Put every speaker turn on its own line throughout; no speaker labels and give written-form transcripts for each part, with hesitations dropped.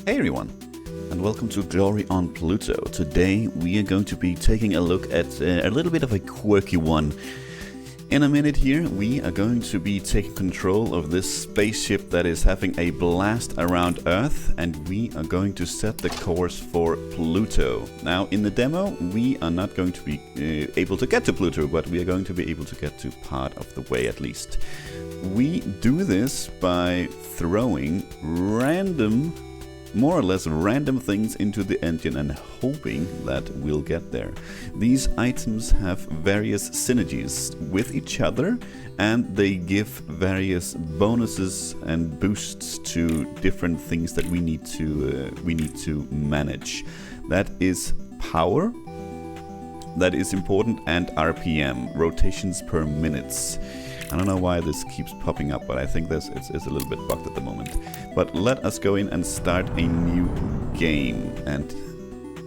Hey everyone, and welcome to Glory on Pluto. Today we are going to be taking a look at a little bit of a quirky one. In a minute here we are going to be taking control of this spaceship that is having a blast around Earth, and we are going to set the course for Pluto. Now in the demo we are not going to be able to get to Pluto, but we are going to be able to get to part of the way at least. We do this by throwing more or less random things into the engine and hoping that we'll get there. These items have various synergies with each other, and they give various bonuses and boosts to different things that we need to manage. That is power, that is important, and RPM, rotations per minutes. I don't know why this keeps popping up, but I think it's a little bit bugged at the moment. But let us go in and start a new game. And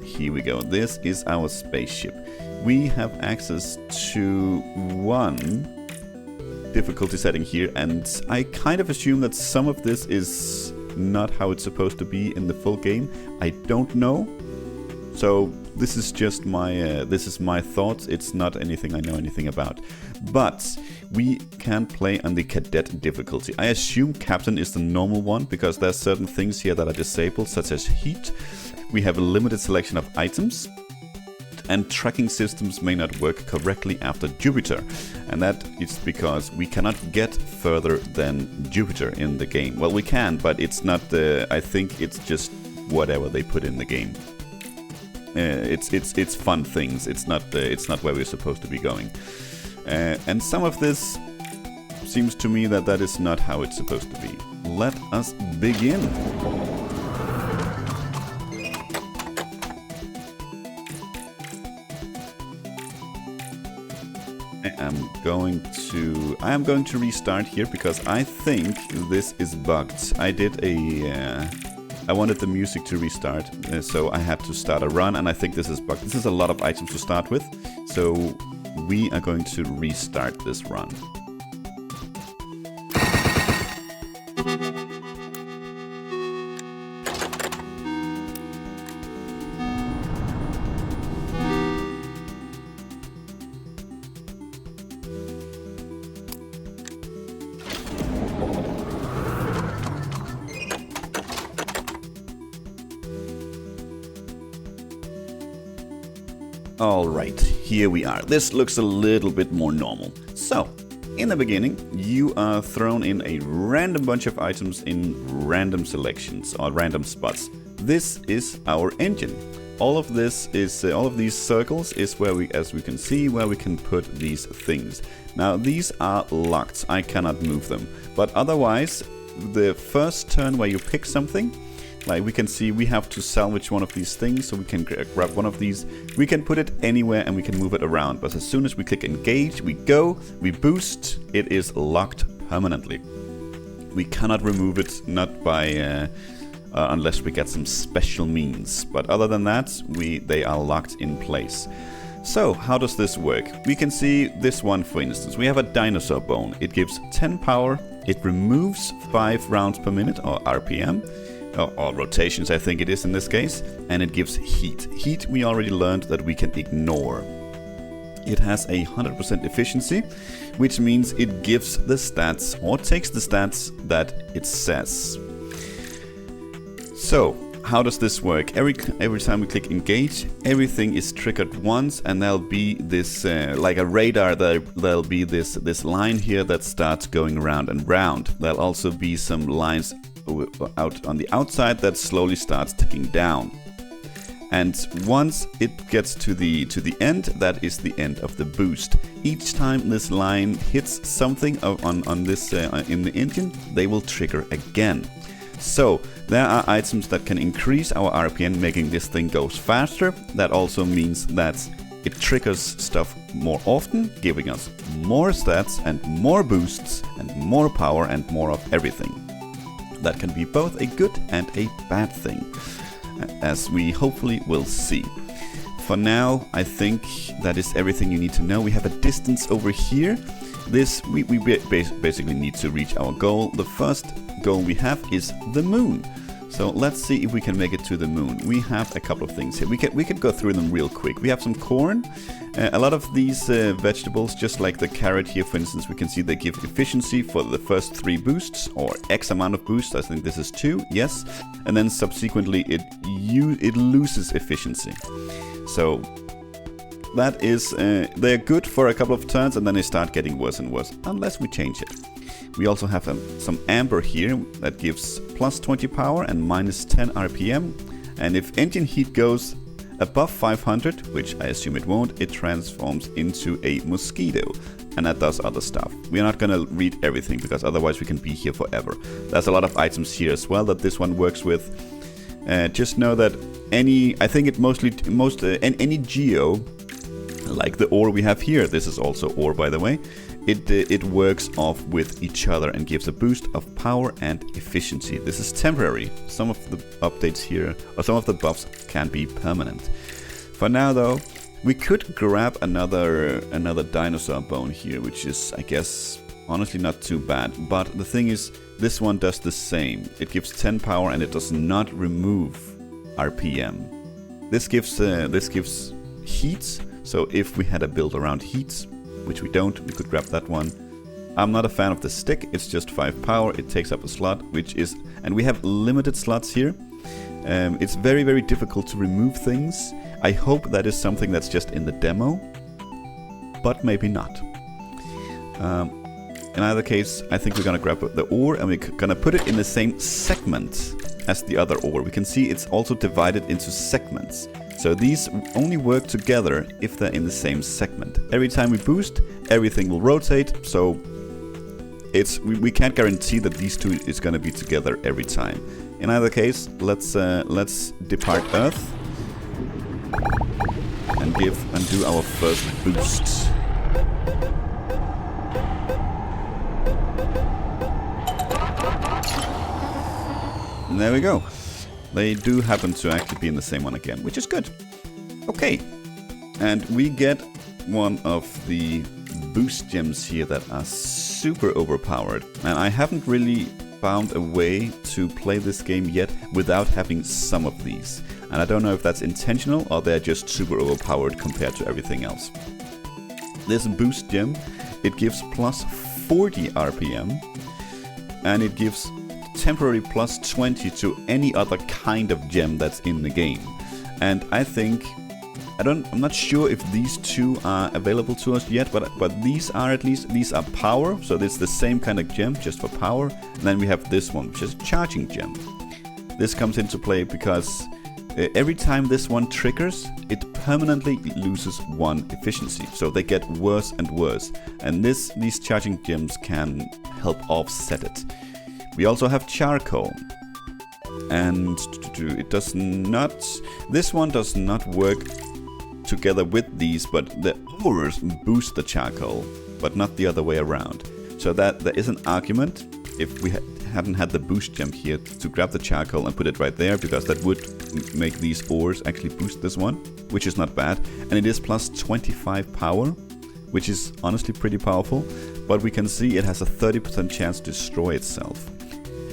here we go. This is our spaceship. We have access to one difficulty setting here, and I kind of assume that some of this is not how it's supposed to be in the full game. I don't know. So this is just my thoughts. It's not anything I know anything about. But we can play on the cadet difficulty. I assume captain is the normal one because there's certain things here that are disabled, such as heat. We have a limited selection of items, and tracking systems may not work correctly after Jupiter. And that is because we cannot get further than Jupiter in the game. Well, we can, but it's not I think it's just whatever they put in the game. It's fun things. It's not where we're supposed to be going. And some of this seems to me that is not how it's supposed to be. Let us begin. I am going to restart here because I think this is bugged. I wanted the music to restart, so I had to start a run, and I think this is bugged. This is a lot of items to start with, so we are going to restart this run. Alright, here we are. This looks a little bit more normal. So, in the beginning, you are thrown in a random bunch of items in random selections or random spots. This is our engine. All of these circles is where as we can see, where we can put these things. Now, these are locked. I cannot move them. But otherwise, the first turn where you pick something, like we can see, we have to salvage one of these things, so we can grab one of these. We can put it anywhere and we can move it around, but as soon as we click engage, we boost, it is locked permanently. We cannot remove it, not by unless we get some special means, but other than that, they are locked in place. So how does this work? We can see this one, for instance. We have a dinosaur bone. It gives 10 power, it removes 5 rounds per minute, or RPM, or rotations I think it is in this case, and it gives heat. Heat we already learned that we can ignore. It has a 100% efficiency, which means it gives the stats, or takes the stats that it says. So, how does this work? Every time we click engage, everything is triggered once, and there'll be this, like a radar, there'll be this line here that starts going round and round. There'll also be some lines out on the outside that slowly starts ticking down, and once it gets to the end, that is the end of the boost. Each time this line hits something on this in the engine, they will trigger again. So there are items that can increase our RPM, making this thing go faster. That also means that it triggers stuff more often, giving us more stats and more boosts and more power and more of everything. That can be both a good and a bad thing, as we hopefully will see. For now, I think that is everything you need to know. We have a distance over here. We basically need to reach our goal. The first goal we have is the moon. So let's see if we can make it to the moon. We have a couple of things here. We could go through them real quick. We have some corn. A lot of these vegetables, just like the carrot here, for instance, we can see they give efficiency for the first 3 boosts, or X amount of boosts. I think this is 2, yes. And then subsequently it loses efficiency. So that is, they're good for a couple of turns, and then they start getting worse and worse, unless we change it. We also have some amber here that gives plus 20 power and minus 10 RPM. And if engine heat goes above 500, which I assume it won't, it transforms into a mosquito. And that does other stuff. We're not gonna read everything because otherwise we can be here forever. There's a lot of items here as well that this one works with. Just know that any geo, like the ore we have here, this is also ore by the way, it works off with each other and gives a boost of power and efficiency. This is temporary. Some of the updates here, or some of the buffs, can be permanent. For now though, we could grab another dinosaur bone here, which is, I guess, honestly not too bad. But the thing is, this one does the same. It gives 10 power and it does not remove RPM. This gives heat. So if we had a build around heat, which we don't, we could grab that one. I'm not a fan of the stick. It's just 5 power. It takes up a slot, which is, and we have limited slots here. It's very, very difficult to remove things. I hope that is something that's just in the demo, but maybe not. In either case, I think we're gonna grab the ore and we're gonna put it in the same segment as the other ore. We can see it's also divided into segments. So these only work together if they're in the same segment. Every time we boost, everything will rotate, so we can't guarantee that these two is gonna be together every time. In either case, let's depart Earth and do our first boost. And there we go. They do happen to actually be in the same one again, which is good. Okay, and we get one of the boost gems here that are super overpowered. And I haven't really found a way to play this game yet without having some of these. And I don't know if that's intentional or they're just super overpowered compared to everything else. This boost gem, it gives plus 40 RPM, and it gives temporary plus 20 to any other kind of gem that's in the game. And I think, I'm not sure if these two are available to us yet, but these are, at least these are power, so it's the same kind of gem just for power. And then we have this one, which is a charging gem. This comes into play because every time this one triggers, it permanently loses 1 efficiency, so they get worse and worse, and these charging gems can help offset it. We also have charcoal, and it does not, this one does not work together with these, but the ores boost the charcoal, but not the other way around. So that there is an argument, if we hadn't had the boost gem here, to grab the charcoal and put it right there, because that would make these ores actually boost this one, which is not bad. And it is plus 25 power, which is honestly pretty powerful, but we can see it has a 30% chance to destroy itself.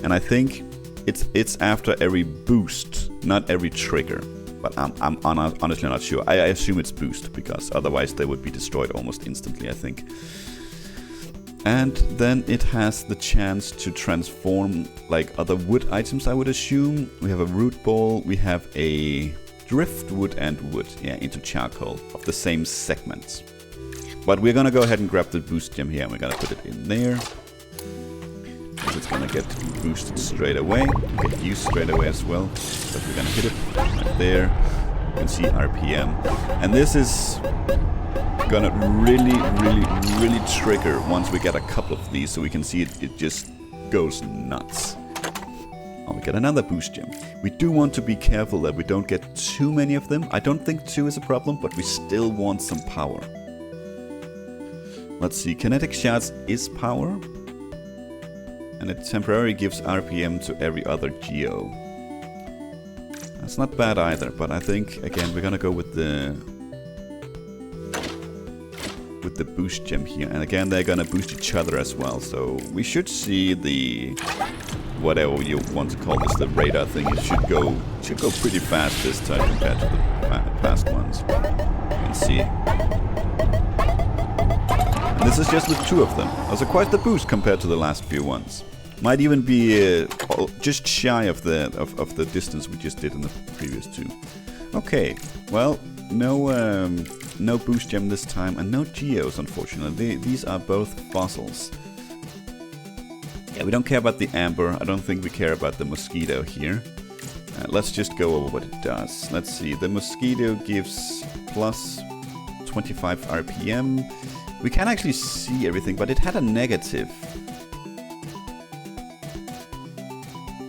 And I think it's after every boost, not every trigger. But I'm honestly not sure. I assume it's boost, because otherwise they would be destroyed almost instantly, I think. And then it has the chance to transform like other wood items, I would assume. We have a root ball, we have a driftwood and wood, yeah, into charcoal of the same segments. But we're gonna go ahead and grab the boost gem here, and we're gonna put it in there. It's gonna get boosted straight away, get used straight away as well. But we're gonna hit it right there. You can see RPM, and this is gonna really trigger once we get a couple of these, so we can see it just goes nuts. Oh, we get another boost gem. We do want to be careful that we don't get too many of them. I don't think 2 is a problem, but we still want some power. Let's see, kinetic shards is power, and it temporarily gives RPM to every other geo. That's not bad either, but I think, again, we're gonna go with the with the boost gem here. And again, they're gonna boost each other as well. So we should see the, whatever you want to call this, the radar thing. It should go pretty fast this time compared to the past ones. You can see. And this is just with 2 of them. Also quite the boost compared to the last few ones. Might even be just shy of the distance we just did in the previous 2. Okay, well, no boost gem this time, and no geos, unfortunately. These are both fossils. Yeah, we don't care about the amber. I don't think we care about the mosquito here. Let's just go over what it does. Let's see. The mosquito gives plus 25 RPM. We can't actually see everything, but it had a negative.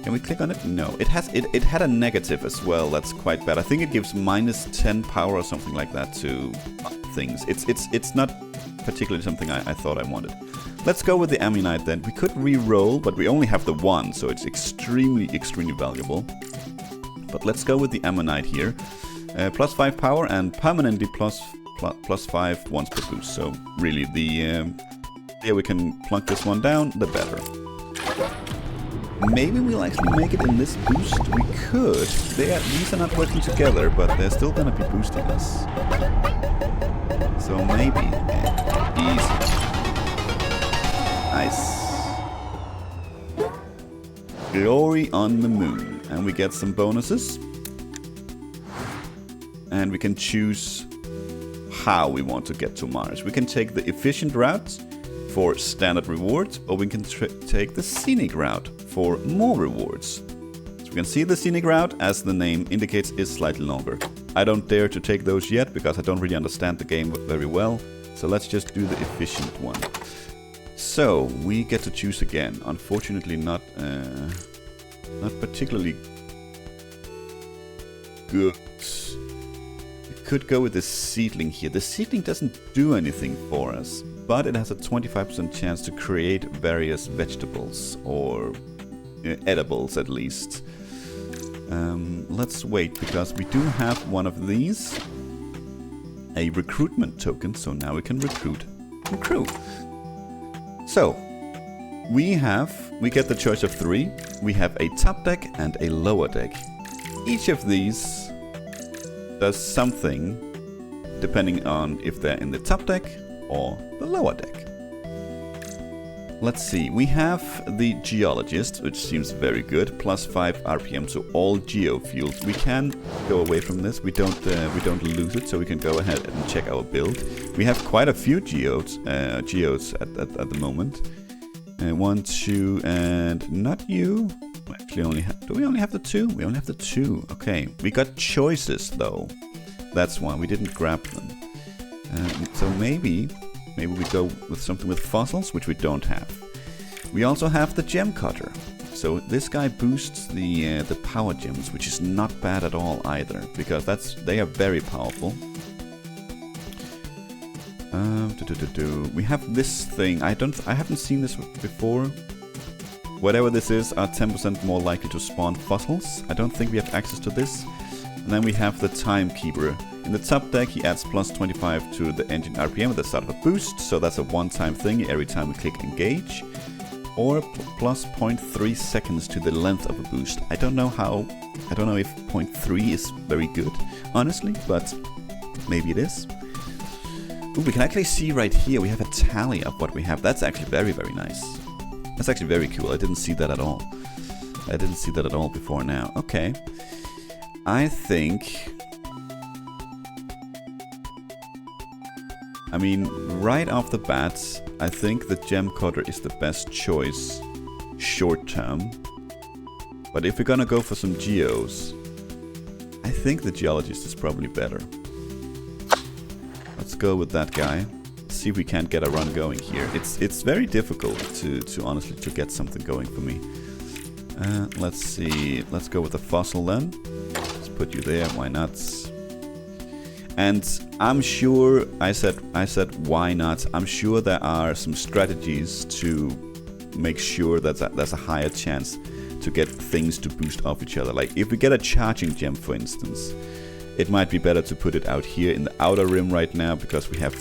Can we click on it? No. It had a negative as well. That's quite bad. I think it gives minus 10 power or something like that to things. It's not particularly something I thought I wanted. Let's go with the ammonite then. We could re-roll, but we only have the 1, so it's extremely valuable. But let's go with the ammonite here. Plus 5 power and permanently plus 5 once per boost. So really, the we can plunk this one down, the better. Maybe we'll actually make it in this boost. We could. These are not working together, but they're still gonna be boosting us. So maybe. Easy. Nice. Glory on the moon. And we get some bonuses. And we can choose how we want to get to Mars. We can take the efficient route for standard rewards, or we can take the scenic route for more rewards. So we can see the scenic route, as the name indicates, is slightly longer. I don't dare to take those yet because I don't really understand the game very well. So let's just do the efficient one. So we get to choose again. Unfortunately, not particularly good. Could go with the seedling here. The seedling doesn't do anything for us, but it has a 25% chance to create various vegetables, or edibles at least. Let's wait, because we do have one of these, a recruitment token, so now we can recruit a crew. So we get the choice of 3. We have a top deck and a lower deck. Each of these does something depending on if they're in the top deck or the lower deck. Let's see, we have the geologist, which seems very good, plus 5 RPM to all geofuels. We can go away from this. We don't lose it, so we can go ahead and check our build. We have quite a few geodes at the moment. 1, 2, and not you. Actually, do we only have the 2? We only have the 2. Okay, we got choices though. That's why we didn't grab them. So maybe we go with something with fossils, which we don't have. We also have the gem cutter. So this guy boosts the power gems, which is not bad at all either, because they are very powerful. We have this thing. I haven't seen this before. Whatever this is are 10% more likely to spawn fossils. I don't think we have access to this. And then we have the timekeeper. In the top deck, he adds plus 25 to the engine RPM at the start of a boost, so that's a one-time thing every time we click engage. Or plus 0.3 seconds to the length of a boost. I don't know if 0.3 is very good, honestly, but maybe it is. Ooh, we can actually see right here, we have a tally of what we have. That's actually very, very nice. That's actually very cool. I didn't see that at all. I didn't see that at all before now. Okay. I think... I mean, right off the bat, I think the gem cutter is the best choice short term. But if we're gonna go for some geos, I think the geologist is probably better. Let's go with that guy. See if we can't get a run going here. It's very difficult to honestly to get something going for me. Let's see. Let's go with the fossil then. Let's put you there. Why not? And I'm sure I said why not. I'm sure there are some strategies to make sure that there's a higher chance to get things to boost off each other. Like if we get a charging gem, for instance, It might be better to put it out here in the outer rim right now, because we have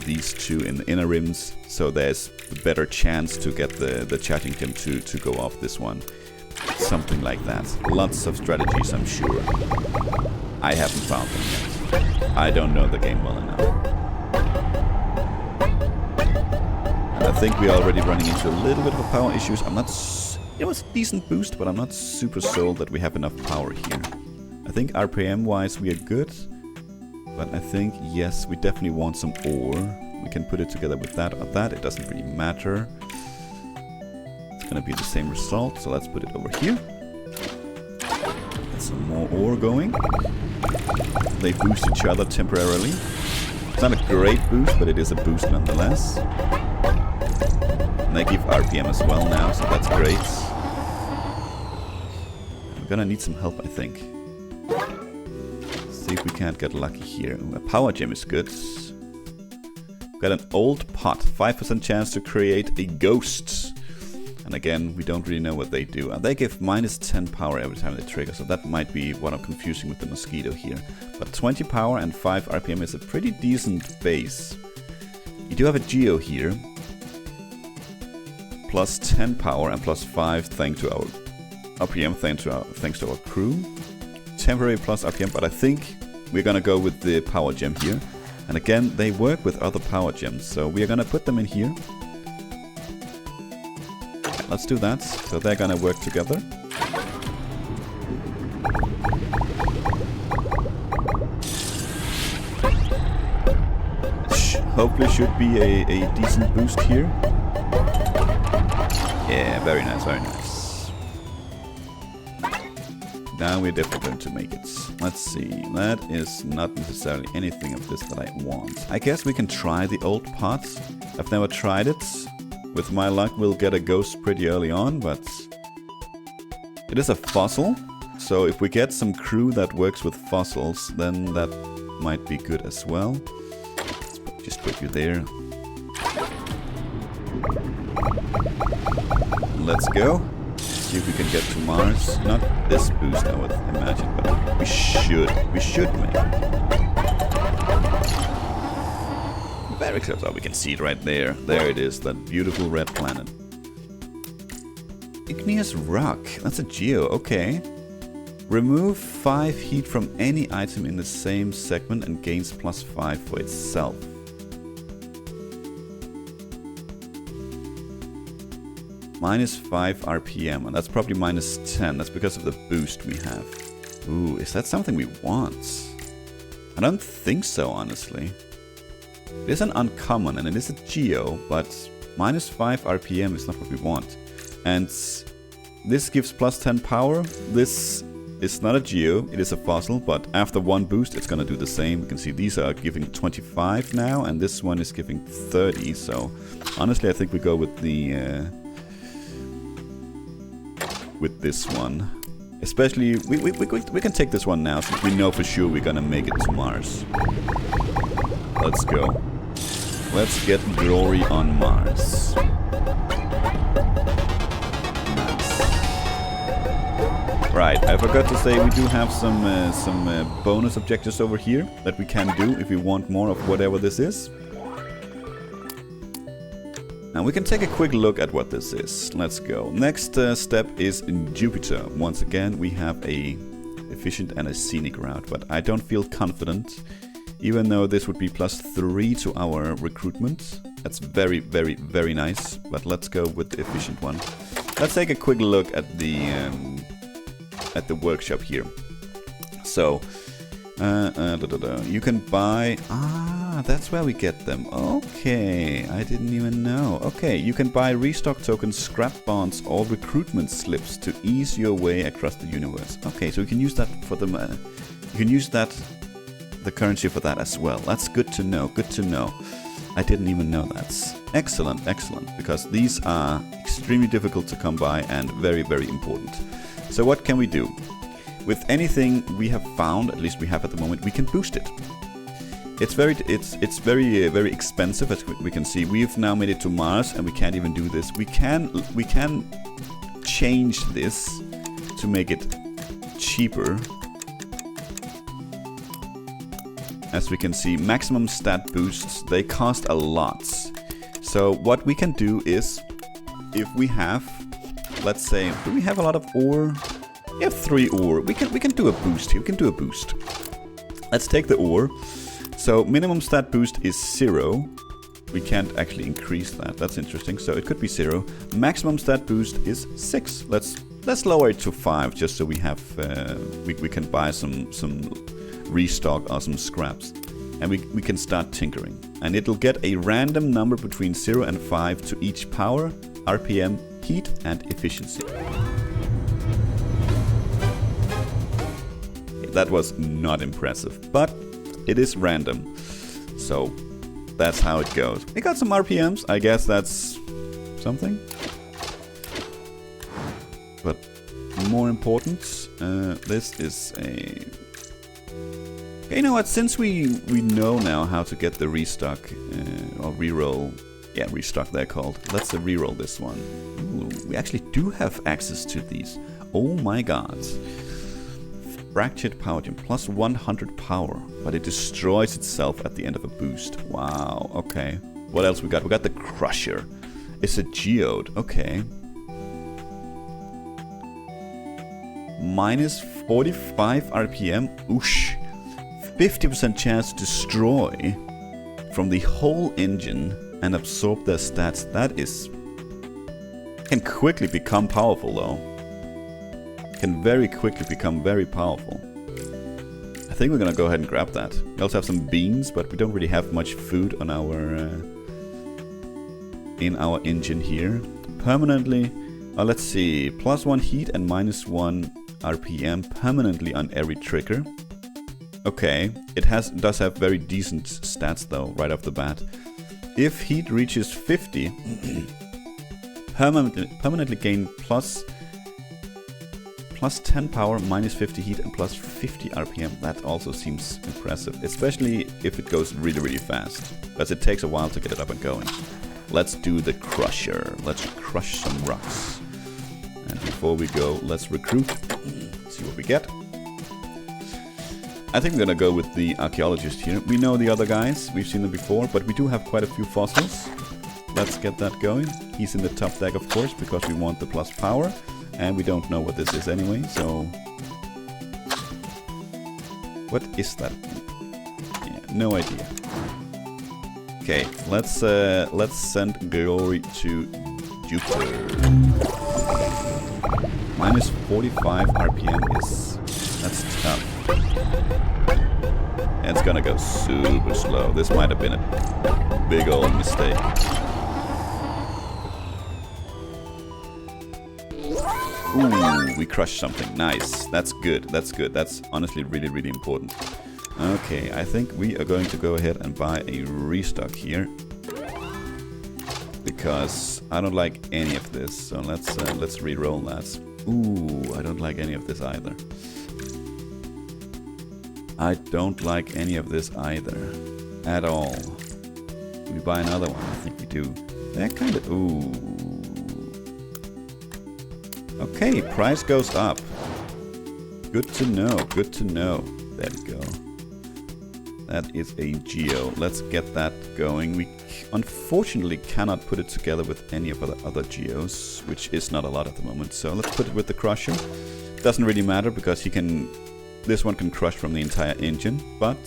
these two in the inner rims, so there's a better chance to get the charging gem to go off this one. Something like that. Lots of strategies, I'm sure. I haven't found them yet. I don't know the game well enough. And I think we're already running into a little bit of power issues. I'm not... It was a decent boost, but I'm not super sold that we have enough power here. I think RPM-wise we are good. But I think, yes, we definitely want some ore. We can put it together with that or that. It doesn't really matter. It's gonna be the same result, so let's put it over here. Get some more ore going. They boost each other temporarily. It's not a great boost, but it is a boost nonetheless. And they give RPM as well now, so that's great. We're gonna need some help, I think. See if we can't get lucky here. A power gem is good. Got an old pot. 5% chance to create a ghost. And again, we don't really know what they do. And they give minus 10 power every time they trigger, so that might be what I'm confusing with the mosquito here. But 20 power and 5 RPM is a pretty decent base. You do have a Geo here. Plus 10 power and plus 5 thanks to our RPM, thanks to our crew. Temporary plus RPM, but I think we're gonna go with the power gem here. And again, they work with other power gems, so we are gonna put them in here. Let's do that. So they're gonna work together. Hopefully should be a decent boost here. Yeah, very nice, very nice. Now we're definitely going to make it. Let's see. That is not necessarily anything of this that I want. I guess we can try the old pot. I've never tried it. With my luck, we'll get a ghost pretty early on, but it is a fossil. So if we get some crew that works with fossils, then that might be good as well. Let's just put you there. Let's go. See if we can get to Mars. Not this boost, I would imagine, but we should make it. Very close. Oh, we can see it right there. There it is, that beautiful red planet. Igneous rock. That's a geo, okay. Remove 5 heat from any item in the same segment and gains plus 5 for itself. Minus 5 RPM, and that's probably minus 10. That's because of the boost we have. Ooh, is that something we want? I don't think so, honestly. It is an uncommon and it is a geo, but minus 5 RPM is not what we want. And this gives plus 10 power. This is not a geo, it is a fossil, but after one boost it's gonna do the same. You can see these are giving 25 now, and this one is giving 30. So honestly, I think we go with the with this one. Especially, we can take this one now, since we know for sure we're gonna make it to Mars. Let's go. Let's get glory on Mars. Nice. Right, I forgot to say we do have some bonus objectives over here that we can do if we want more of whatever this is. Now we can take a quick look at what this is. Let's go. Next step is in Jupiter. Once again, we have a efficient and a scenic route, but I don't feel confident, even though this would be plus 3 to our recruitment. That's very, very, very nice, but let's go with the efficient one. Let's take a quick look at the workshop here. So, you can buy... that's where we get them. Okay, I didn't even know. Okay, you can buy restock tokens, scrap bonds, or recruitment slips to ease your way across the universe. Okay, so we can use that for the... you can use that, the currency for that as well. That's good to know, good to know. I didn't even know that. Excellent, excellent, because these are extremely difficult to come by and very, very important. So what can we do? With anything we have found, at least we have at the moment, we can boost it. It's very expensive, as we can see. We've now made it to Mars, and we can't even do this. We can change this to make it cheaper. As we can see, maximum stat boosts, they cost a lot. So what we can do is, if we have, let's say, do we have a lot of ore? We have 3 ore. We can do a boost here. We can do a boost. Let's take the ore. So minimum stat boost is 0. We can't actually increase that. That's interesting. So it could be 0. Maximum stat boost is 6. Let's lower it to 5, just so we have we can buy some restock or some scraps, and we can start tinkering. And it'll get a random number between 0 and 5 to each power, RPM, heat, and efficiency. That was not impressive, but it is random. So that's how it goes. We got some RPMs. I guess that's something. But more important, this is a... Okay, you know what? Since we know now how to get the restock or reroll, yeah, restock they're called. Let's reroll this one. Ooh, we actually do have access to these. Oh my god! Fractured power gem, plus 100 power, but it destroys itself at the end of a boost. Wow. Okay. What else we got? We got the Crusher. It's a geode. Okay. Minus 45 RPM. Oosh. 50% chance to destroy from the whole engine and absorb their stats. That is... can quickly become powerful though. Can very quickly become very powerful. I think we're gonna go ahead and grab that. We also have some beans, but we don't really have much food on our... in our engine here. Permanently... let's see. Plus 1 heat and minus 1 RPM permanently on every trigger. Okay, it does have very decent stats though, right off the bat. If heat reaches 50, permanently gain plus 10 power, minus 50 heat, and plus 50 RPM. That also seems impressive, especially if it goes really, really fast, as it takes a while to get it up and going. Let's do the Crusher. Let's crush some rocks. And before we go, let's recruit. See what we get. I think we're gonna go with the archaeologist here. We know the other guys, we've seen them before, but we do have quite a few fossils. Let's get that going. He's in the top deck, of course, because we want the plus power, and we don't know what this is anyway, so... What is that? Yeah, no idea. Okay, let's send Glory to Jupiter. Minus 45 RPM is... that's tough. And it's gonna go super slow. This might have been a big old mistake. Ooh, we crushed something. Nice. That's good. That's good. That's honestly really, really important. Okay, I think we are going to go ahead and buy a restock here. Because I don't like any of this. So let's re-roll that. Ooh, I don't like any of this either. I don't like any of this either. At all. We buy another one? I think we do. That kind of... ooh. Okay, price goes up. Good to know, good to know. There we go. That is a geo. Let's get that going. We unfortunately cannot put it together with any of the other geos, which is not a lot at the moment. So let's put it with the Crusher. Doesn't really matter because he can... this one can crush from the entire engine, but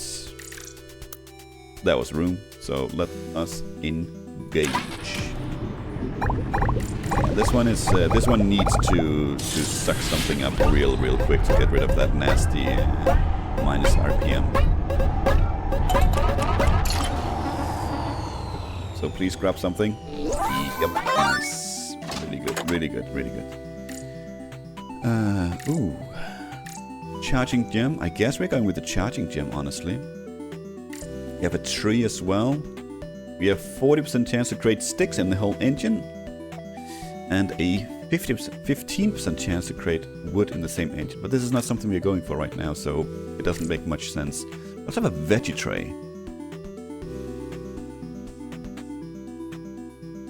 there was room, so let us engage. This one needs to suck something up real quick to get rid of that nasty minus RPM. So please grab something. Yep, nice. Really good, really good, really good. Ooh. Charging gem. I guess we're going with the charging gem, honestly. We have a tree as well. We have 40% chance to create sticks in the whole engine. And a 15% chance to create wood in the same engine. But this is not something we're going for right now, so it doesn't make much sense. Let's have a veggie tray.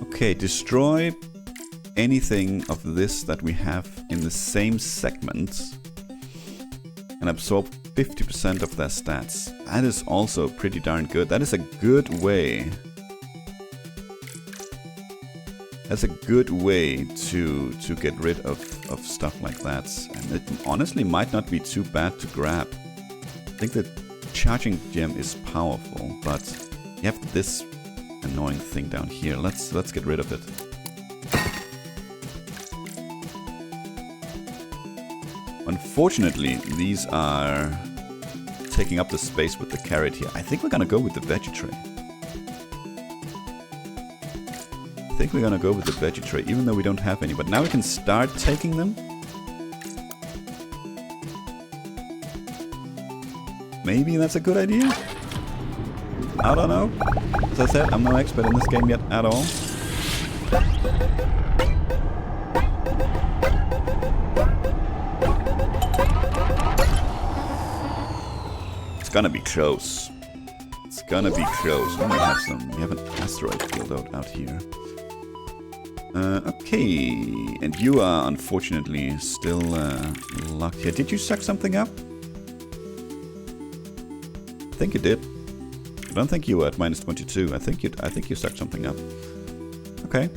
Okay, destroy anything of this that we have in the same segment. And absorb 50% of their stats. That is also pretty darn good. That is a good way. That's a good way to get rid of stuff like that. And it honestly might not be too bad to grab. I think the charging gem is powerful, but you have this annoying thing down here. Let's get rid of it. Unfortunately, these are taking up the space with the carrot here. I think we're gonna go with the veggie tray. I think we're gonna go with the veggie tray, even though we don't have any. But now we can start taking them. Maybe that's a good idea? I don't know. As I said, I'm no expert in this game yet at all. It's gonna be close. It's gonna be close. We might have some. We have an asteroid field out here. Okay, and you are unfortunately still locked here. Did you suck something up? I think you did. I don't think you were at -22. I think you sucked something up. Okay.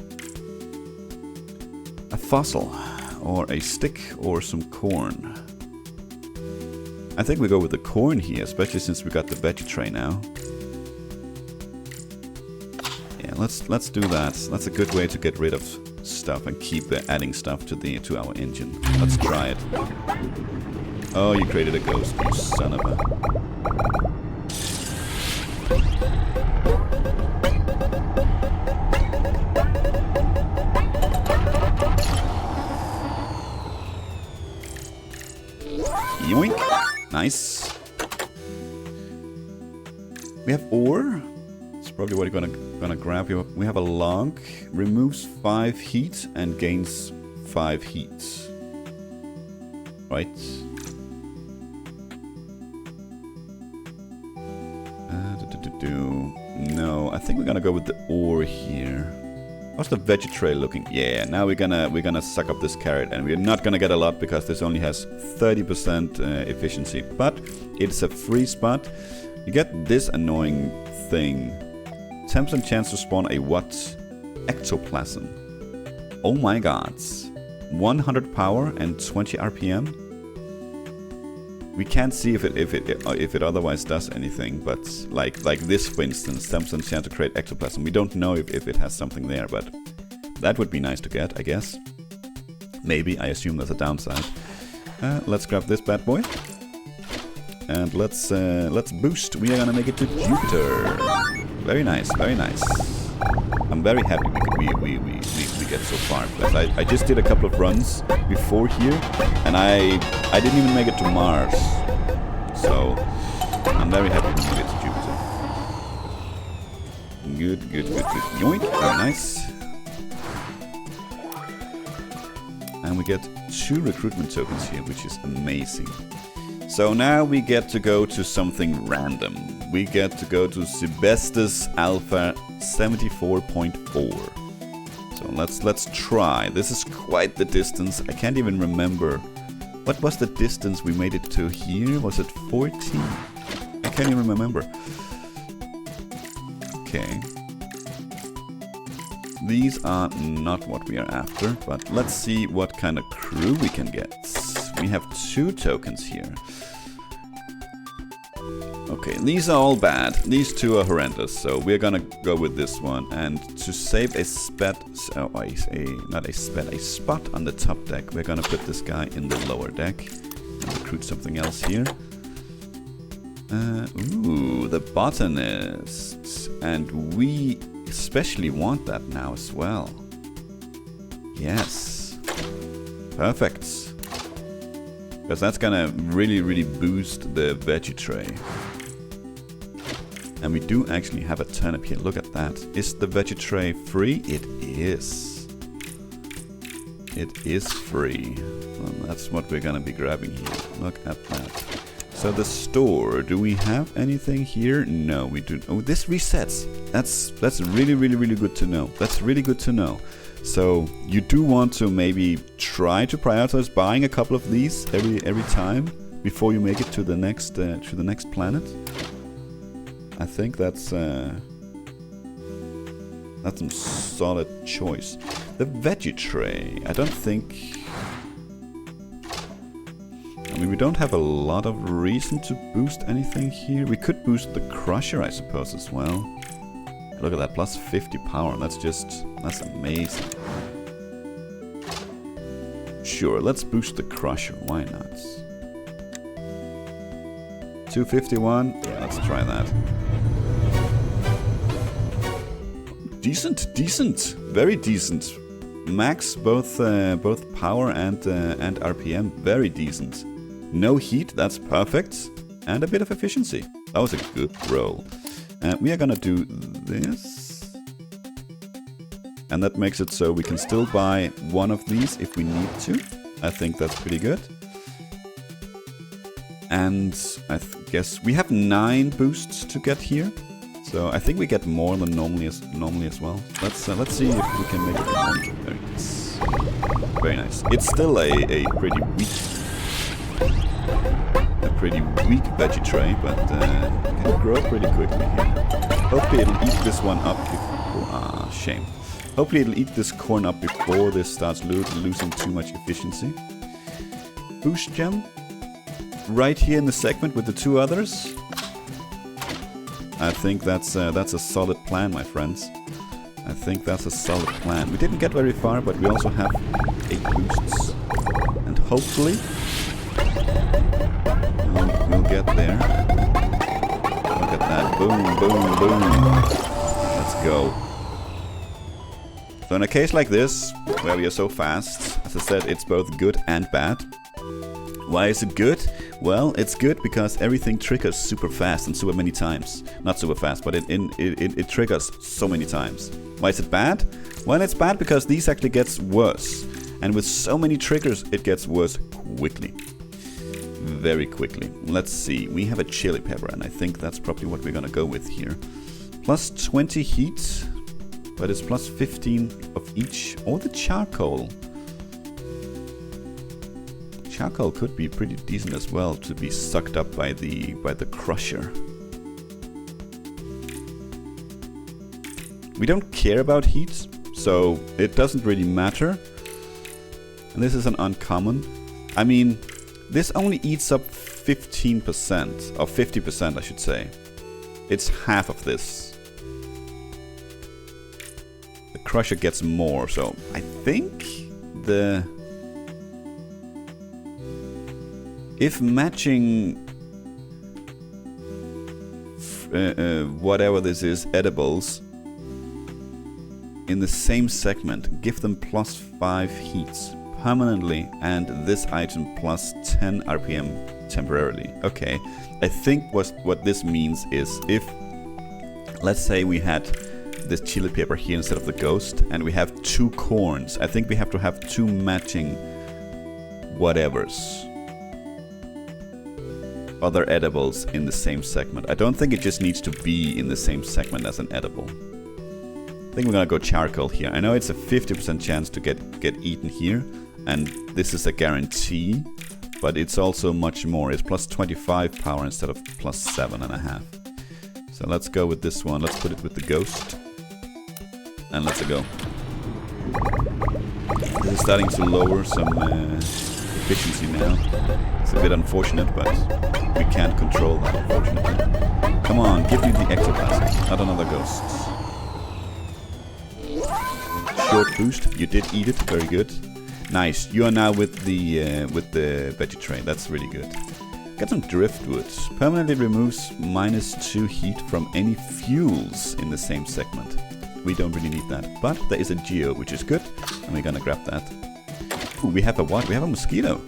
A fossil, or a stick, or some corn. I think we go with the corn here, especially since we got the veggie tray now. Yeah, let's do that. That's a good way to get rid of stuff and keep adding stuff to our engine. Let's try it. Oh, you created a ghost, you son of a... Yoink! Nice. We have ore. It's probably what you're gonna grab here. We have a log. Removes 5 heat and gains 5 heat. Right. No, I think we're gonna go with the ore here. How's the veggie tray looking? Yeah, now we're gonna suck up this carrot, and we're not gonna get a lot because this only has 30% efficiency. But it's a free spot. You get this annoying thing. 10% chance to spawn a what? Ectoplasm. Oh my god. 100 power and 20 RPM. We can't see if it otherwise does anything, but like this, for instance, 10% chance to create ectoplasm. We don't know if it has something there, but that would be nice to get, I guess. Maybe, I assume there's a downside. Let's grab this bad boy, and let's boost. We are gonna make it to Jupiter. Very nice, very nice. I'm very happy we get so far, because I just did a couple of runs before here, and I didn't even make it to Mars. So I'm very happy we get to Jupiter. Good. Yoink, very nice. And we get 2 recruitment tokens here, which is amazing. So now we get to go to something random. We get to go to Sebestus Alpha 74.4. So let's try. This is quite the distance. I can't even remember. What was the distance we made it to here? Was it 14? I can't even remember. Okay. These are not what we are after, but let's see what kind of crew we can get. We have 2 tokens here. Okay, these are all bad. These 2 are horrendous, so we're gonna go with this one. And to save a spot on the top deck, we're gonna put this guy in the lower deck and recruit something else here. Ooh, the botanist, and we especially want that now as well. Yes, perfect. Because that's gonna really boost the veggie tray. And we do actually have a turnip here. Look at that. Is the veggie tray free? It is. It is free. Well, that's what we're gonna be grabbing here. Look at that. So the store, do we have anything here? No, we do. Oh, this resets. That's really good to know. That's really good to know. So you do want to maybe try to prioritize buying a couple of these every time. before you make it to the next planet. I think that's a solid choice. The veggie tray. I don't think. I mean, we don't have a lot of reason to boost anything here. We could boost the crusher, I suppose, as well. Look at that, plus 50 power. That's amazing. Sure, let's boost the crusher. Why not? 251. Let's try that. Decent. Very decent. Max both power and RPM. Very decent. No heat, that's perfect. And a bit of efficiency. That was a good roll. We are gonna do this. And that makes it so we can still buy one of these if we need to. I think that's pretty good. And I guess we have 9 boosts to get here. So I think we get more than normally as well. Let's see if we can make it one. Very nice. Very nice. It's still a pretty weak veggie tray, but it can grow pretty quickly here. Hopefully it'll eat this one up before... shame. Hopefully it'll eat this corn up before this starts losing too much efficiency. Boost gem. Right here in the segment with the 2 others. I think that's a solid plan, my friends. I think that's a solid plan. We didn't get very far, but we also have 8 boosts. And hopefully... We'll get there. Look at that. Boom, boom, boom. Let's go. So in a case like this, where we are so fast, as I said, it's both good and bad. Why is it good? Well, it's good because everything triggers super fast and super many times. Not super fast, but it triggers so many times. Why is it bad? Well, it's bad because these actually gets worse. And with so many triggers, it gets worse quickly. Very quickly. Let's see. We have a chili pepper, and I think that's probably what we're gonna go with here. Plus 20 heat, but it's plus 15 of each. Or the charcoal. Charcoal could be pretty decent as well to be sucked up by the crusher. We don't care about heat, so it doesn't really matter. And this is an uncommon. I mean, this only eats up 15%, or 50% I should say. It's half of this. The crusher gets more, so I think the... If matching whatever this is, edibles, in the same segment, give them plus 5 heats permanently and this item plus 10 RPM temporarily. Okay, I think what this means is if, let's say we had this chili pepper here instead of the ghost and we have 2 corns, I think we have to have 2 matching whatevers. Other edibles in the same segment. I don't think it just needs to be in the same segment as an edible. I think we're gonna go charcoal here. I know it's a 50% chance to get eaten here, and this is a guarantee, but it's also much more. It's plus 25 power instead of plus 7.5. So let's go with this one. Let's put it with the ghost. And let's go. This is starting to lower some efficiency now. It's a bit unfortunate, but we can't control that, unfortunately. Come on, give me the ectoplasm, not another ghost. Short boost, you did eat it, very good. Nice, you are now with the veggie tray, that's really good. Got some driftwood. Permanently removes -2 heat from any fuels in the same segment. We don't really need that, but there is a geo, which is good, and we're gonna grab that. Ooh, we have a what? We have a mosquito.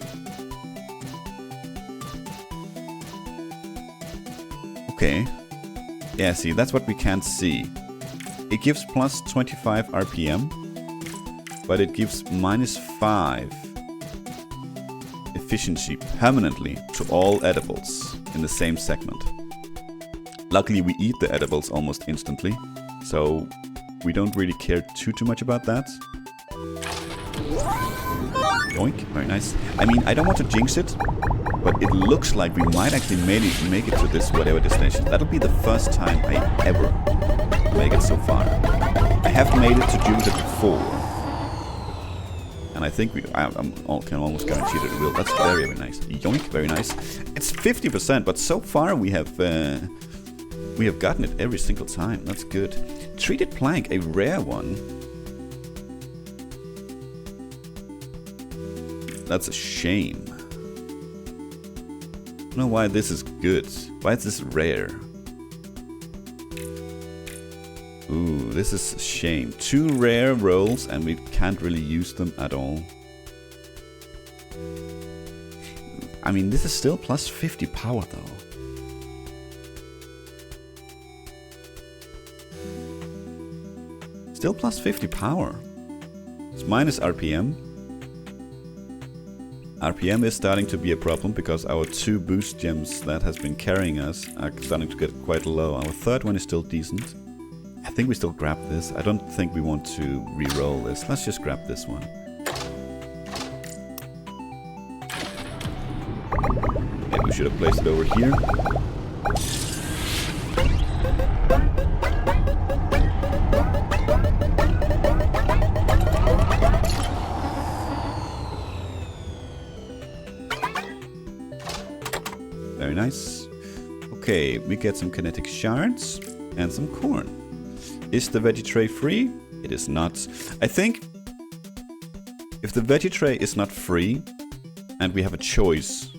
Okay. Yeah, see, that's what we can't see. It gives plus 25 RPM, but it gives -5 efficiency permanently to all edibles in the same segment. Luckily, we eat the edibles almost instantly, so we don't really care too much about that. Yoink, very nice. I mean, I don't want to jinx it, But it looks like we might actually make it to this whatever destination. That'll be the first time I ever make it so far. I have made it to Jupiter before. And I think I can almost guarantee that it will. That's very, very nice. Yoink, very nice. It's 50%, but so far we have gotten it every single time. That's good. Treated plank, a rare one. That's a shame. I don't know why this is good. Why is this rare? Ooh, this is a shame. 2 rare rolls and we can't really use them at all. I mean, this is still plus 50 power though. Still plus 50 power. It's minus RPM. RPM is starting to be a problem because our 2 boost gems that has been carrying us are starting to get quite low. Our 3rd one is still decent. I think we still grab this. I don't think we want to re-roll this. Let's just grab this one. Maybe we should have placed it over here. Very nice. Okay, we get some kinetic shards and some corn. Is the veggie tray free? It is not. I think if the veggie tray is not free and we have a choice,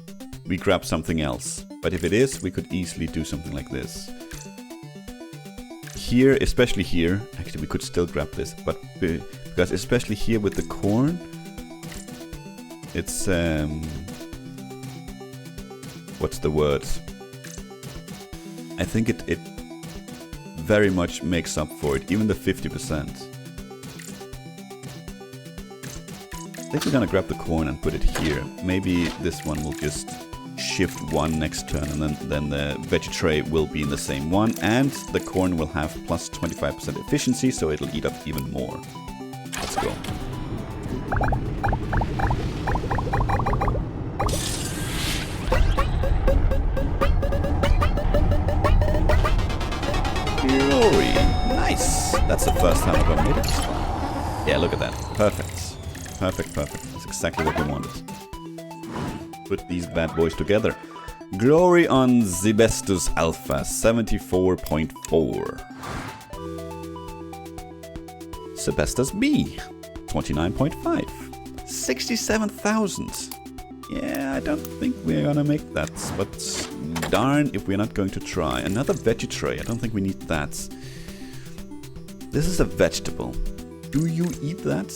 we grab something else. But if it is, we could easily do something like this. Here, especially here, actually we could still grab this, but because especially here with the corn, it's what's the word? I think it very much makes up for it, even the 50%. I think we're gonna grab the corn and put it here. Maybe this one will just shift 1 next turn, and then the veggie tray will be in the same one, and the corn will have plus 25% efficiency, so it'll eat up even more. Let's go. Glory! Nice! That's the first time I've ever made it this far. Yeah, look at that. Perfect. Perfect, perfect. That's exactly what we wanted. Put these bad boys together. Glory on Zebestus Alpha, 74.4. Zebestus B, 29.5. 67,000. Yeah, I don't think we're gonna make that, but darn if we're not going to try. Another veggie tray, I don't think we need that. This is a vegetable. Do you eat that?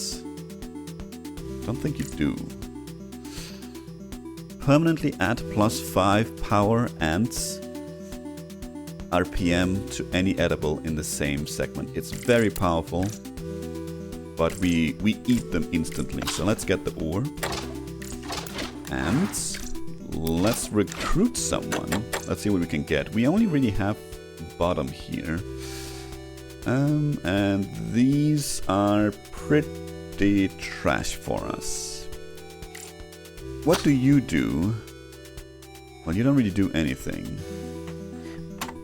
Don't think you do. Permanently add plus 5 power and RPM to any edible in the same segment. It's very powerful, but we eat them instantly. So let's get the ore. And let's recruit someone. Let's see what we can get. We only really have bottom here. And these are pretty trash for us. What do you do? Well, you don't really do anything.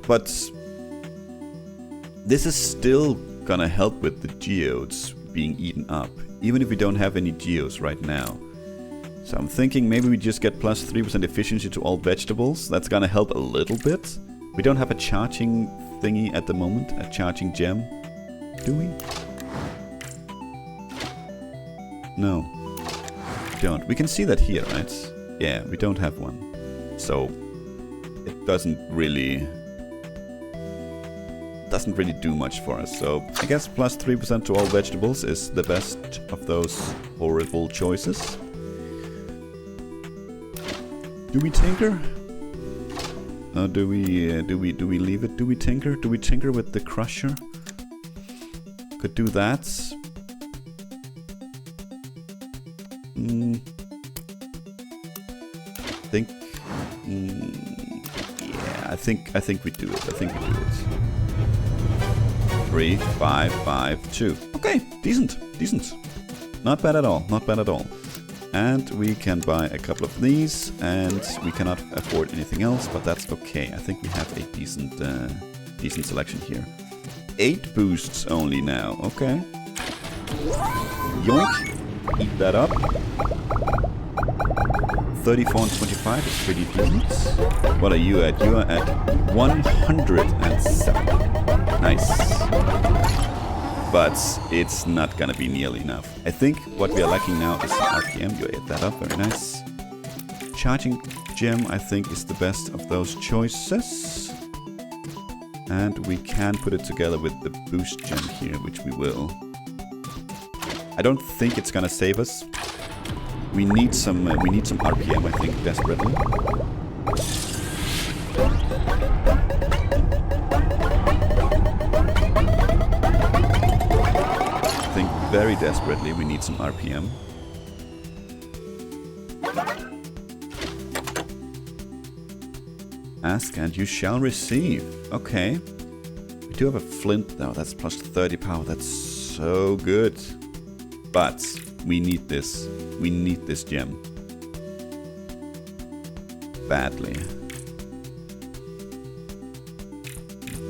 But this is still gonna help with the geodes being eaten up, even if we don't have any geodes right now. So I'm thinking maybe we just get plus 3% efficiency to all vegetables. That's gonna help a little bit. We don't have a charging thingy at the moment, a charging gem. Do we? No. Don't. We can see that here, right? Yeah, we don't have one. So it doesn't really do much for us. So I guess plus 3% to all vegetables is the best of those horrible choices. Do we tinker? Do we leave it? Do we tinker? Do we tinker with the crusher? Could do that. Yeah, I think we do it. I think we do it. 3, 5, 5, 2. Okay, decent. Not bad at all. Not bad at all. And we can buy a couple of these, and we cannot afford anything else, but that's okay. I think we have a decent selection here. 8 boosts only now, okay. Yoink, eat that up. 34 and 25 is pretty decent. What are you at? You are at 107. Nice. But it's not gonna be nearly enough. I think what we are lacking now is some RPM. You ate that up, very nice. Charging gem, I think, is the best of those choices. And we can put it together with the boost gem here, which we will. I don't think it's gonna save us. We need some RPM, I think, desperately. I think very desperately we need some RPM. Ask and you shall receive. Okay. We do have a flint though. That's plus 30 power. That's so good. But we need this. We need this gem. Badly.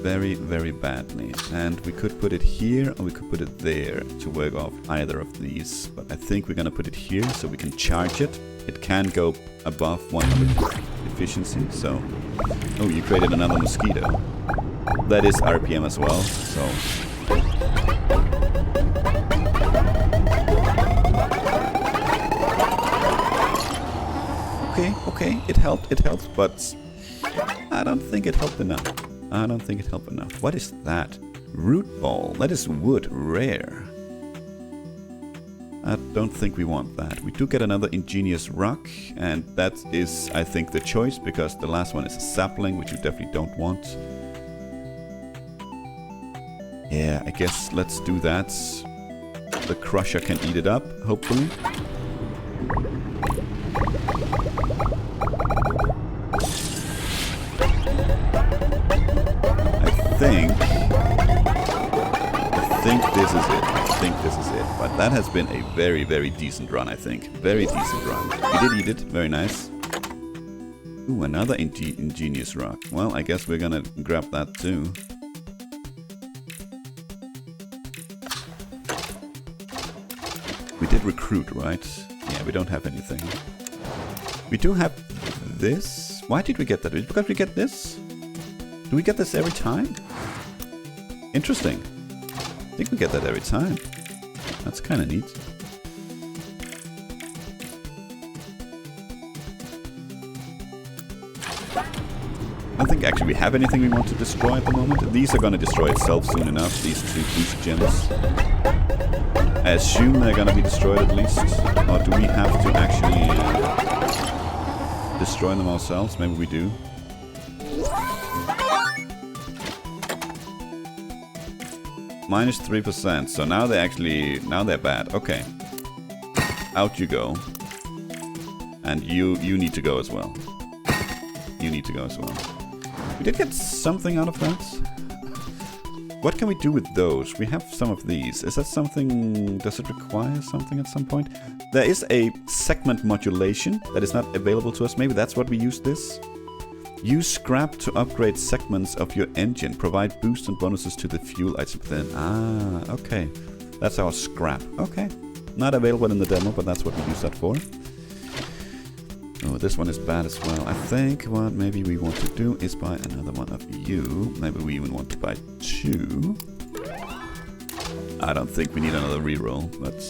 Very, very badly. And we could put it here or we could put it there to work off either of these. But I think we're gonna put it here so we can charge it. It can go above 100 efficiency, so... Oh, you created another mosquito. That is RPM as well, so... Okay, it helped, but... I don't think it helped enough. What is that? Root ball. That is wood. Rare. I don't think we want that. We do get another ingenious rock, and that is, I think, the choice, because the last one is a sapling, which you definitely don't want. Yeah, I guess let's do that. The crusher can eat it up, hopefully. I think this is it. But that has been a very, very decent run, I think. Very decent run. We did eat it. Very nice. Ooh, another ingenious rock. Well, I guess we're gonna grab that too. We did recruit, right? Yeah, we don't have anything. We do have this. Why did we get that? Because we get this? Do we get this every time? Interesting. I think we get that every time. That's kind of neat. I don't think actually we have anything we want to destroy at the moment. These are going to destroy itself soon enough, these 2 boost gems. I assume they're going to be destroyed at least. Or do we have to actually destroy them ourselves? Maybe we do. Minus 3%, so now they're bad. Okay. Out you go. And you need to go as well. You need to go as well. We did get something out of that. What can we do with those? We have some of these. Is that something... Does it require something at some point? There is a segment modulation that is not available to us. Maybe that's what we use this. Use scrap to upgrade segments of your engine. Provide boosts and bonuses to the fuel item within. Ah, okay. That's our scrap. Okay. Not available in the demo, but that's what we use that for. Oh, this one is bad as well. I think what maybe we want to do is buy another one of you. Maybe we even want to buy 2. I don't think we need another reroll, but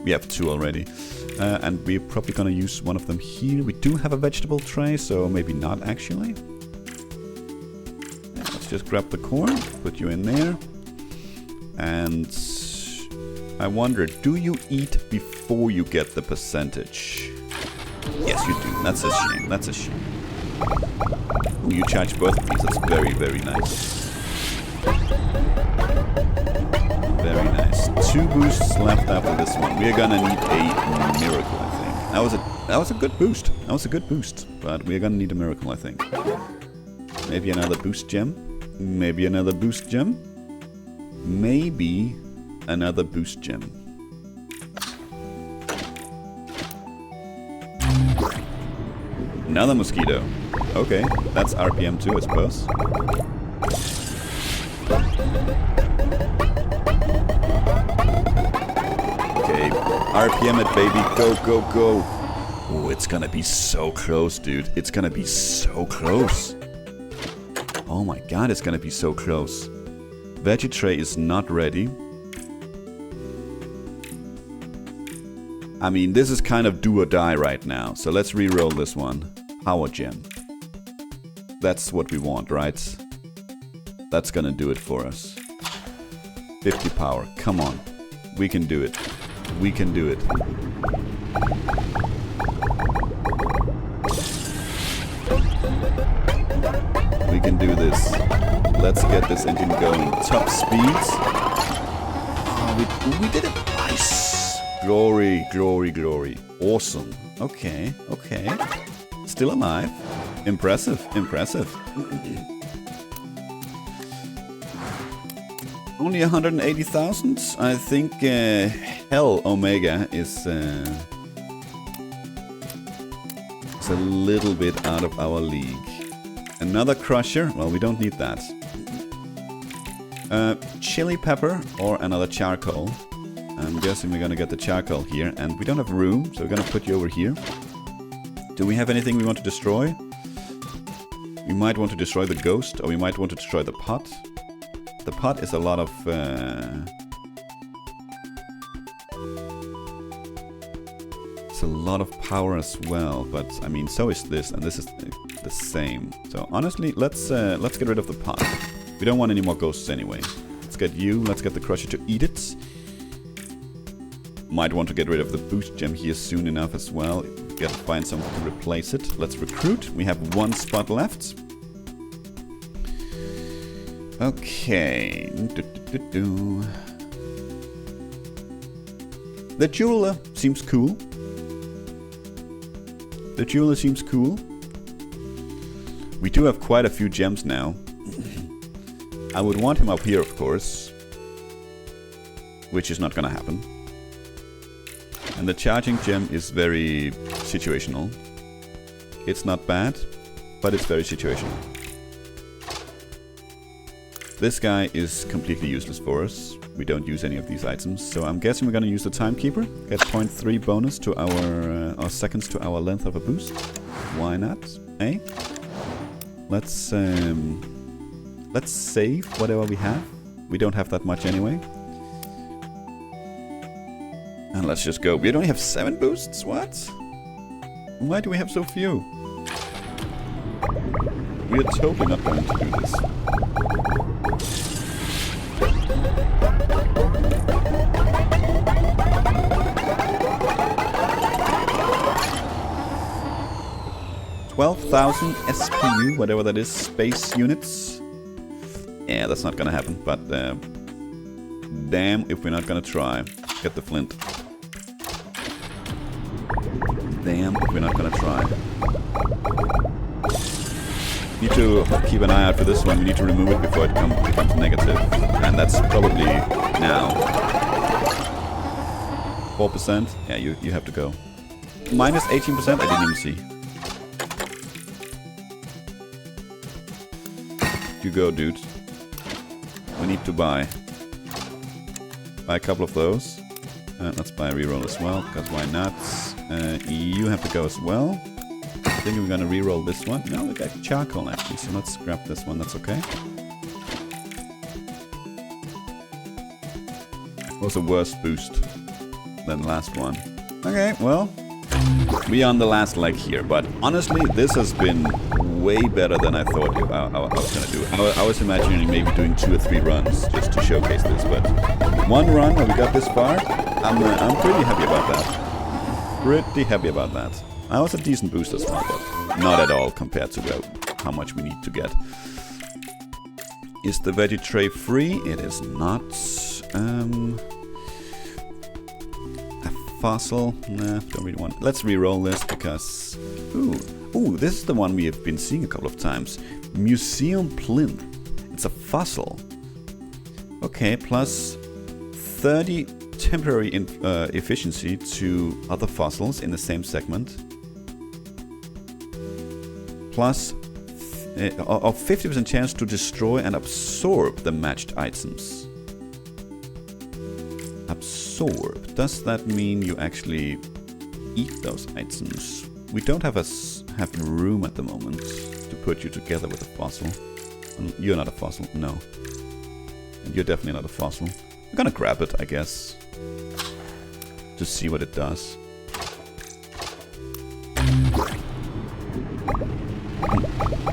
we have 2 already. And we're probably going to use one of them here. We do have a vegetable tray, so maybe not actually. Yeah, let's just grab the corn, put you in there. And I wonder, do you eat before you get the percentage? Yes, you do. That's a shame. That's a shame. Ooh, you charge both of these. That's very, very nice. Very nice. 2 boosts left after this one. We're gonna need a miracle, I think. That was a good boost. That was a good boost. But we're gonna need a miracle, I think. Maybe another boost gem. Maybe another boost gem. Maybe another boost gem. Another mosquito. Okay, that's RPM too, I suppose. Okay, RPM it, baby. Go, go, go. Oh, it's gonna be so close, dude. It's gonna be so close. Oh my god, it's gonna be so close. Veggie tray is not ready. I mean, this is kind of do or die right now. So let's re-roll this one. Power gem. That's what we want, right? That's gonna do it for us. 50 power. Come on. We can do it. We can do it. We can do this. Let's get this engine going. Top speeds. Oh, we did it. Nice. Glory, glory, glory. Awesome. Okay, okay. Still alive. Impressive, impressive. Only 180,000. I think Hell Omega is a little bit out of our league. Another crusher. Well, we don't need that. Chili pepper or another charcoal. I'm guessing we're gonna get the charcoal here, and we don't have room, so we're gonna put you over here. Do we have anything we want to destroy? We might want to destroy the ghost, or we might want to destroy the pot. The pot is a lot of... it's a lot of power as well, but I mean, so is this, and this is the same. So honestly, let's get rid of the pot. We don't want any more ghosts anyway. Let's get you, let's get the crusher to eat it. Might want to get rid of the boost gem here soon enough as well. Gotta find something to replace it. Let's recruit. We have one spot left. Okay. The jeweler seems cool. The jeweler seems cool. We do have quite a few gems now. I would want him up here, of course. Which is not gonna happen. And the charging gem is very situational. It's not bad, but it's very situational. This guy is completely useless for us. We don't use any of these items, so I'm guessing we're gonna use the timekeeper. Get 0.3 bonus to our seconds to our length of a boost. Why not? Eh? Let's save whatever we have. We don't have that much anyway. And let's just go. We only have 7 boosts? What? Why do we have so few? We are totally not going to do this. $12,000 SPU, whatever that is, space units. Yeah, that's not gonna happen, but damn if we're not gonna try. Get the flint. Damn if we're not gonna try. Need to keep an eye out for this one. We need to remove it before it becomes negative. And that's probably now. 4%? Yeah, you have to go. Minus 18%? I didn't even see. You go, dude. We need to buy a couple of those. Let's buy a reroll as well, because why not? You have to go as well. I think we're gonna reroll this one. No, we got charcoal actually, so let's grab this one, that's okay. Was a worse boost than the last one. Okay, well, we are on the last leg here, but honestly, this has been way better than I thought I was gonna do. I was imagining maybe doing 2 or 3 runs just to showcase this, but one run and we got this far. I'm pretty happy about that. Pretty happy about that. I was a decent boost as well, but not at all compared to how much we need to get. Is the veggie tray free? It is not. A fossil? Nah, don't really want it. Let's re-roll this because... Ooh, this is the one we have been seeing a couple of times. Museum plinth. It's a fossil. Okay, plus 30 temporary efficiency to other fossils in the same segment. plus of 50% chance to destroy and absorb the matched items. Absorb. Does that mean you actually eat those items? We don't have room at the moment to put you together with a fossil. You're not a fossil, no. And you're definitely not a fossil. I'm gonna grab it, I guess, to see what it does.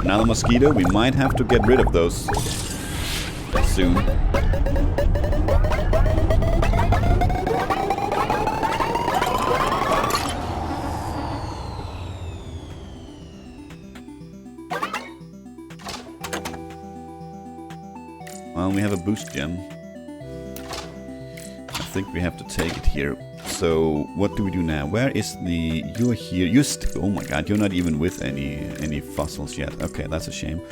Another mosquito. We might have to get rid of those soon. Well, we have a boost gem. I think we have to take it here. So what do we do now? Where is the... You're here. Oh my god, you're not even with any fossils yet. Okay, that's a shame.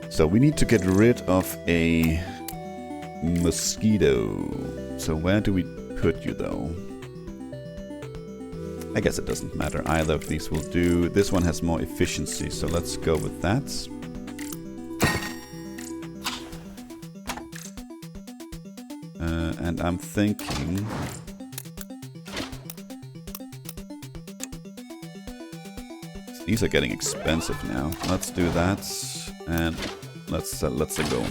So we need to get rid of a mosquito. So where do we put you though? I guess it doesn't matter. Either of these will do. This one has more efficiency, so let's go with that. And I'm thinking... These are getting expensive now. Let's do that, and let's go.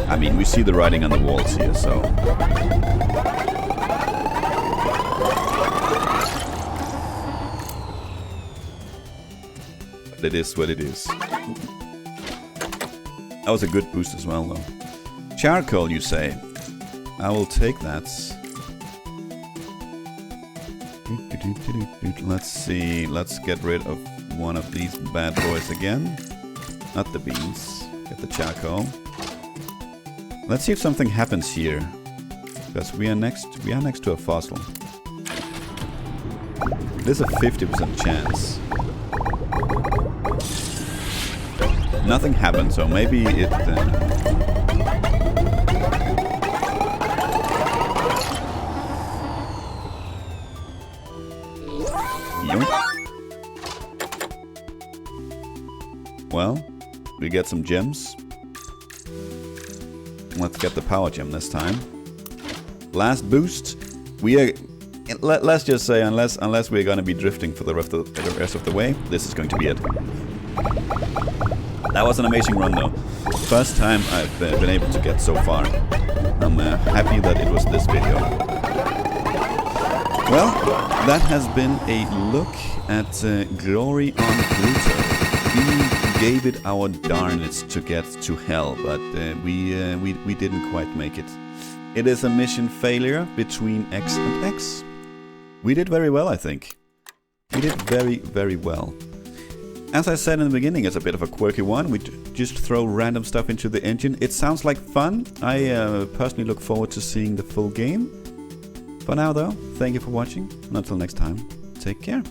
I mean, we see the writing on the walls here, so. But it is what it is. That was a good boost as well, though. Charcoal, you say? I will take that. Let's see, let's get rid of one of these bad boys again. Not the beans, get the charcoal. Let's see if something happens here. Because we are next to a fossil. There's a 50% chance. Nothing happened, so maybe it... Well, we get some gems. Let's get the power gem this time. Last boost. We are... Let's just say, unless we're going to be drifting for the rest of the way, this is going to be it. That was an amazing run, though. First time I've been able to get so far. I'm happy that it was this video. Well, that has been a look at Glory on Pluto. We gave it our darnest to get to hell, but we didn't quite make it. It is a mission failure between X and X. We did very well, I think. We did very, very well. As I said in the beginning, it's a bit of a quirky one. We just throw random stuff into the engine. It sounds like fun. I personally look forward to seeing the full game. For now, though, thank you for watching, and until next time, take care.